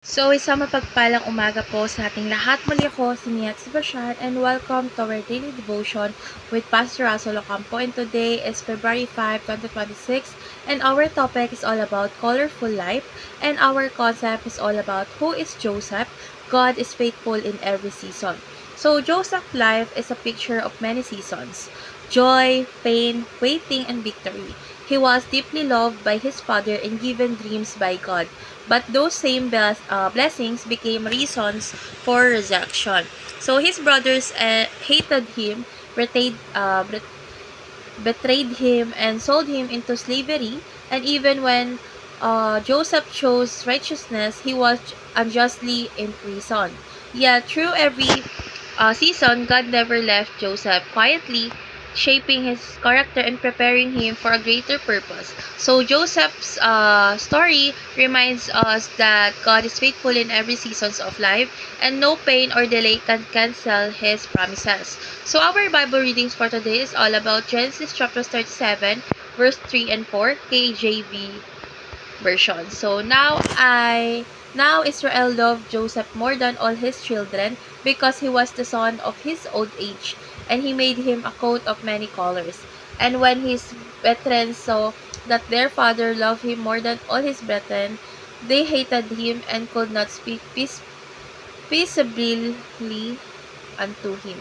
So, isang mapagpalang umaga po sa ating lahat. Muli ako, si Niat Sebastian, and welcome to our daily devotion with Pastor Russell Ocampo. And today is February 5, 2026, and our topic is all about colorful life, and our concept is all about who is Joseph. God is faithful in every season. So, Joseph's life is a picture of many seasons: joy, pain, waiting, and victory. He was deeply loved by his father and given dreams by God. But those same blessings became reasons for rejection. So his brothers hated him, betrayed him, and sold him into slavery. And even when Joseph chose righteousness, he was unjustly imprisoned. Yet through every season, God never left Joseph quietly, shaping his character and preparing him for a greater purpose. So Joseph's story reminds us that God is faithful in every seasons of life, and no pain or delay can cancel His promises. So our Bible readings for today is all about Genesis chapter 37, verse 3 and 4, KJV version. So now Israel loved Joseph more than all his children because he was the son of his old age, and he made him a coat of many colors. And when his brethren saw that their father loved him more than all his brethren, they hated him and could not speak peaceably unto him.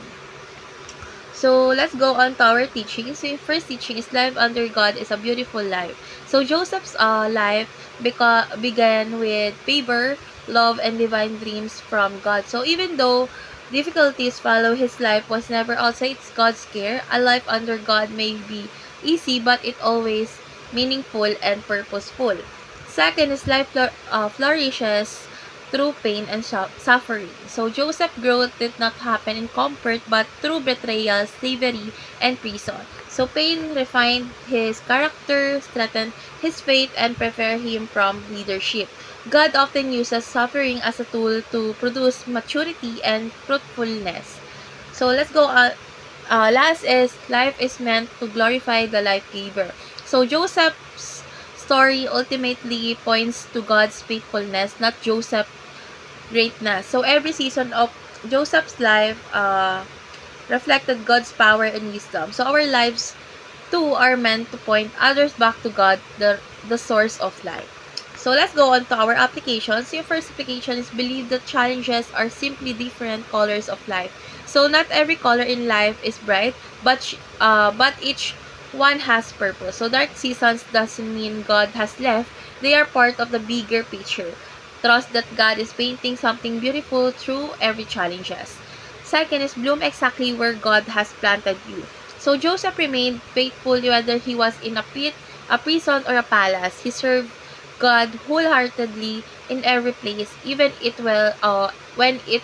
So, let's go on to our teaching. So, yung first teaching is life under God is a beautiful life. So, Joseph's life began with favor, love, and divine dreams from God. So, even though difficulties follow his life was never outside God's care, a life under God may be easy, but it always meaningful and purposeful. Second is life flourishes through pain and suffering. So Joseph's growth did not happen in comfort but through betrayal, slavery, and prison. So pain refined his character, strengthened his faith, and prepared him from leadership. God often uses suffering as a tool to produce maturity and fruitfulness. So let's go on. Last is life is meant to glorify the life giver. So Joseph's story ultimately points to God's faithfulness, not Joseph's greatness. So every season of Joseph's life reflected God's power and wisdom. So our lives too are meant to point others back to God, the source of life. So let's go on to our applications. Your first application is believe that challenges are simply different colors of life. So not every color in life is bright, but each one has purpose. So dark seasons doesn't mean God has left. They are part of the bigger picture. Trust that God is painting something beautiful through every challenges. Second is bloom exactly where God has planted you. So Joseph remained faithful whether he was in a pit, a prison, or a palace. He served God wholeheartedly in every place, even when it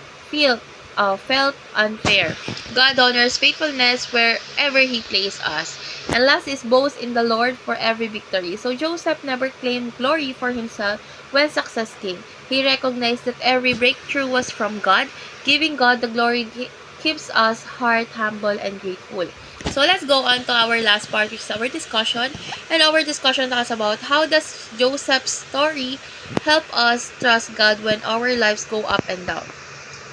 felt unfair. God honors faithfulness wherever He places us. And last is boast in the Lord for every victory. So Joseph never claimed glory for himself when success came. He recognized that every breakthrough was from God. Giving God the glory keeps us heart humble and grateful. So let's go on to our last part, which is our discussion. And our discussion talks about how does Joseph's story help us trust God when our lives go up and down.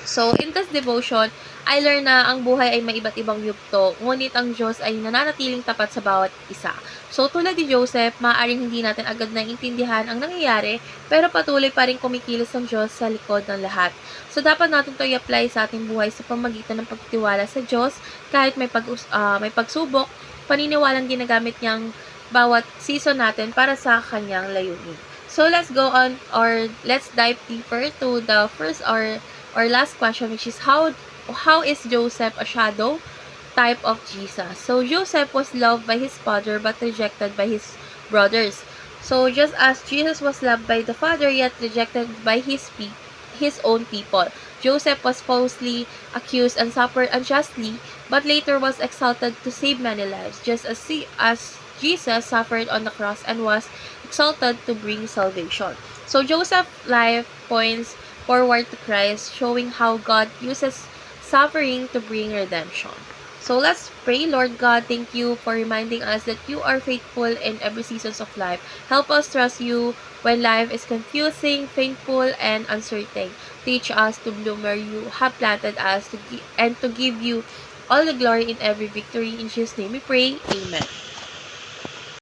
So, in this devotion, I learned na ang buhay ay may iba't ibang yugto, ngunit ang Diyos ay nananatiling tapat sa bawat isa. So, tulad ni Joseph, maaaring hindi natin agad naiintindihan ang nangyayari, pero patuloy pa rin kumikilos ang Diyos sa likod ng lahat. So, dapat natin ito i-apply sa ating buhay sa pamagitan ng pagtitiwala sa Diyos, kahit may pagsubok, paniniwalang ginagamit niyang bawat season natin para sa kanyang layunin. So, let's go on or let's dive deeper to the first or last question, which is how is Joseph a shadow type of Jesus? So Joseph was loved by his father but rejected by his brothers. So just as Jesus was loved by the father yet rejected by his own people, Joseph was falsely accused and suffered unjustly, but later was exalted to save many lives, just as Jesus suffered on the cross and was exalted to bring salvation. So Joseph's life points forward to Christ, showing how God uses suffering to bring redemption. So let's pray. Lord God, thank you for reminding us that you are faithful in every seasons of life. Help us trust you when life is confusing, painful, and uncertain. Teach us to bloom where you have planted us and to give you all the glory in every victory. In Jesus' name we pray. Amen.